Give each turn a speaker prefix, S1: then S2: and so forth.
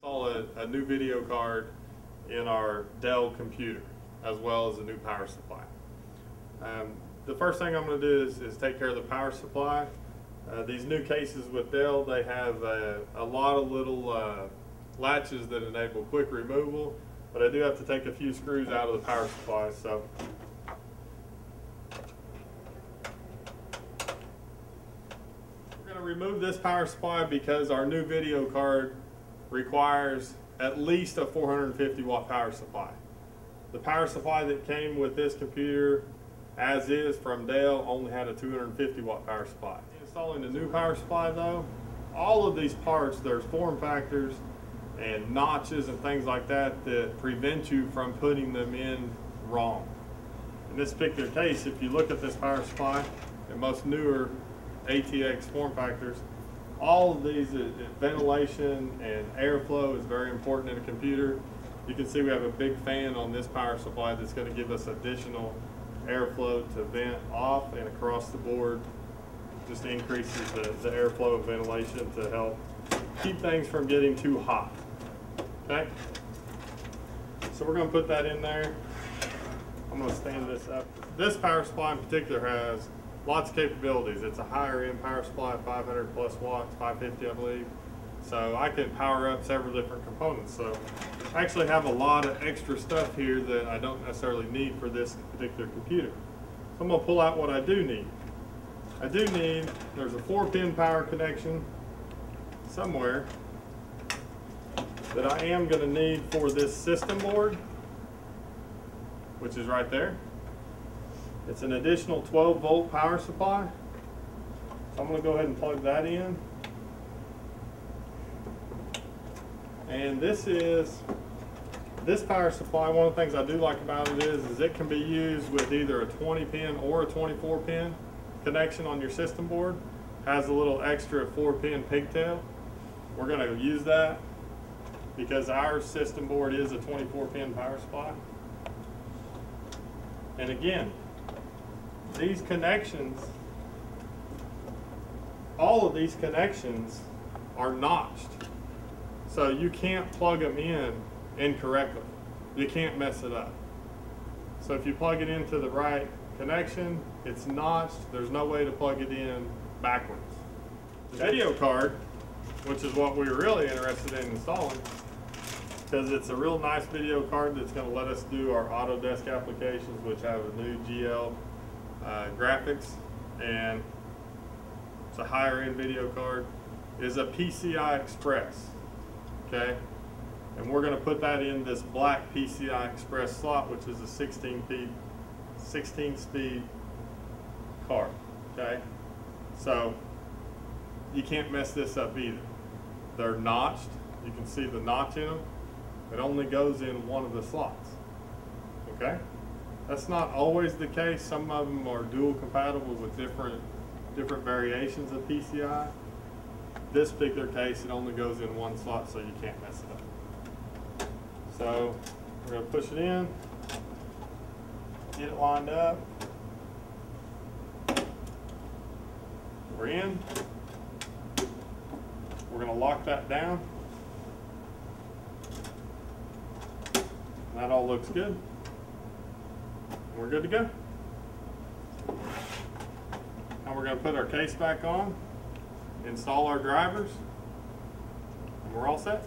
S1: Install a new video card in our Dell computer, as well as a new power supply. The first thing I'm going to do is take care of the power supply. These new cases with Dell, they have a lot of little latches that enable quick removal, but I do have to take a few screws out of the power supply. So we're going to remove this power supply because our new video card requires at least a 450 watt power supply. The power supply that came with this computer as is from Dell only had a 250 watt power supply. Installing the new power supply though, all of these parts, there's form factors and notches and things like that that prevent you from putting them in wrong. In this particular case, if you look at this power supply and most newer ATX form factors, all of these, ventilation and airflow is very important in a computer. You can see we have a big fan on this power supply that's going to give us additional airflow to vent off and across the board. Just increases the airflow and ventilation to help keep things from getting too hot. Okay? So we're going to put that in there. I'm going to stand this up. This power supply in particular has lots of capabilities. It's a higher end power supply, 500 plus watts, 550 I believe. So I can power up several different components. So I actually have a lot of extra stuff here that I don't necessarily need for this particular computer. So I'm going to pull out what I do need. There's a 4-pin power connection somewhere that I am going to need for this system board, which is right there. It's an additional 12 volt power supply. So I'm going to go ahead and plug that in. And this power supply, one of the things I do like about it is it can be used with either a 20 pin or a 24 pin connection on your system board. Has a little extra 4-pin pigtail. We're going to use that because our system board is a 24-pin power supply. And again, these connections, all of these connections are notched. So you can't plug them in incorrectly. You can't mess it up. So if you plug it into the right connection, it's notched. There's no way to plug it in backwards. The video card, which is what we were really interested in installing, because it's a real nice video card that's going to let us do our Autodesk applications, which have a new GL graphics, and it's a higher end video card, is a PCI Express. Okay, and we're going to put that in this black PCI Express slot, which is a 16 speed card. Okay, so you can't mess this up either. They're notched. You can see the notch in them. It only goes in one of the slots. Okay, that's not always the case. Some of them are dual compatible with different variations of PCI. This particular case, it only goes in one slot, so you can't mess it up. So we're going to push it in, get it lined up. We're in. We're going to lock that down. That all looks good. We're good to go. Now we're going to put our case back on, install our drivers, and we're all set.